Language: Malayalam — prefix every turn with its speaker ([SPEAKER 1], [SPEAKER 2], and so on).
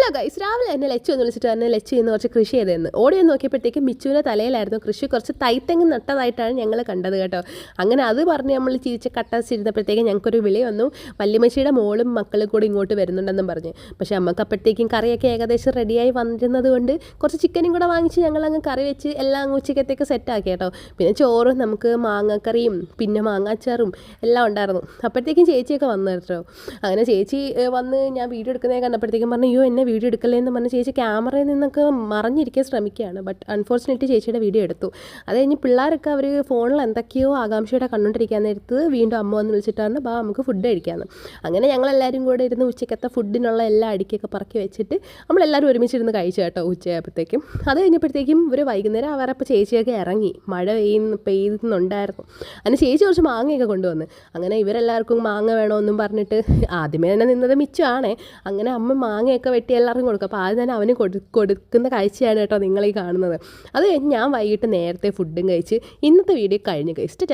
[SPEAKER 1] ഹലോ ഗൈസ്, രാവിലെ എന്നെ ലച്ചു എന്ന് വിളിച്ചിട്ട് തന്നെ ലച്ചു ഇന്ന് കുറച്ച് കൃഷി ചെയ്തെന്ന് ഓടി ഒന്ന് നോക്കിയപ്പോഴത്തേക്ക് മിച്ചുവിൻ്റെ തലയിലായിരുന്നു കൃഷി. കുറച്ച് തൈത്തെങ്ങ് നട്ടതായിട്ടാണ് ഞങ്ങൾ കണ്ടത് കേട്ടോ. അങ്ങനെ അത് പറഞ്ഞ് നമ്മൾ ചിരിച്ച് കട്ടച്ചിരുന്നപ്പോഴത്തേക്ക് ഞങ്ങൾക്കൊരു വിളി വന്നു, വല്യമ്മച്ചിയുടെ മോളും മക്കളും കൂടി ഇങ്ങോട്ട് വരുന്നുണ്ടെന്നും പറഞ്ഞ്. പക്ഷേ അമ്മക്ക് അപ്പോഴത്തേക്കും കറിയൊക്കെ ഏകദേശം റെഡിയായി വന്നിരുന്നത് കൊണ്ട് കുറച്ച് ചിക്കനും കൂടെ വാങ്ങിച്ച് ഞങ്ങളങ്ങ് കറി വെച്ച് എല്ലാം അങ്ങ് ഉച്ചക്കത്തേക്ക് സെറ്റാക്കി കേട്ടോ. പിന്നെ ചോറും നമുക്ക് മാങ്ങക്കറിയും പിന്നെ മാങ്ങാച്ചാറും എല്ലാം ഉണ്ടായിരുന്നു. അപ്പോഴത്തേക്കും ചേച്ചിയൊക്കെ വന്നു കേട്ടോ. അങ്ങനെ ചേച്ചി വന്ന് ഞാൻ വീഡിയോ എടുക്കുന്നത് കണ്ടപ്പോഴത്തേക്കും പറഞ്ഞു, അയ്യോ എന്നെ വീഡിയോ എടുക്കല്ലേ എന്ന് പറഞ്ഞ് ചേച്ചി ക്യാമറയിൽ നിന്നൊക്കെ മറഞ്ഞിരിക്കാൻ ശ്രമിക്കുകയാണ്. ബട്ട് അൺഫോർച്ചുനേറ്റ്ലി ചേച്ചിയുടെ വീഡിയോ എടുത്തു. അത് കഴിഞ്ഞ് പിള്ളേരൊക്കെ അവർ ഫോണിൽ എന്തൊക്കെയോ ആകാംക്ഷയുടെ കണ്ടുകൊണ്ടിരിക്കാൻ നേരത്ത് വീണ്ടും അമ്മ വന്ന് വിളിച്ചിട്ടാണ് ബാ നമുക്ക് ഫുഡ് കഴിക്കാമെന്ന്. അങ്ങനെ ഞങ്ങളെല്ലാവരും കൂടെ ഇരുന്ന് ഉച്ചക്കത്തെ ഫുഡിനുള്ള എല്ലാ അടിക്കൊക്കെ പറക്കി വെച്ചിട്ട് നമ്മളെല്ലാവരും ഒരുമിച്ചിരുന്ന് കഴിച്ചു കേട്ടോ ഉച്ചയായപ്പോഴത്തേക്കും. അത് കഴിഞ്ഞപ്പോഴത്തേക്കും ഒരു വൈകുന്നേരം അവരപ്പോൾ ചേച്ചിയൊക്കെ ഇറങ്ങി, മഴ പെയ്യുന്നുണ്ടായിരുന്നു. അങ്ങനെ ചേച്ചി കുറച്ച് മാങ്ങയൊക്കെ കൊണ്ടുവന്ന്. അങ്ങനെ ഇവരെല്ലാവർക്കും മാങ്ങ വേണമെന്നും പറഞ്ഞിട്ട് ആദ്യമേ തന്നെ നിന്നത് മിച്ചമാണേ. അങ്ങനെ അമ്മ മാങ്ങയൊക്കെ വെട്ടി എല്ലാവർക്കും കൊടുക്കും. അപ്പോൾ ആദ്യം തന്നെ അവന് കൊടുക്കുന്ന കാഴ്ചയാണ് കേട്ടോ നിങ്ങളീ കാണുന്നത്. അത് കഴിഞ്ഞ് ഞാൻ വൈകിട്ട് നേരത്തെ ഫുഡും കഴിച്ച് ഇന്നത്തെ വീഡിയോ കഴിഞ്ഞ് കഴിച്ചിട്ട്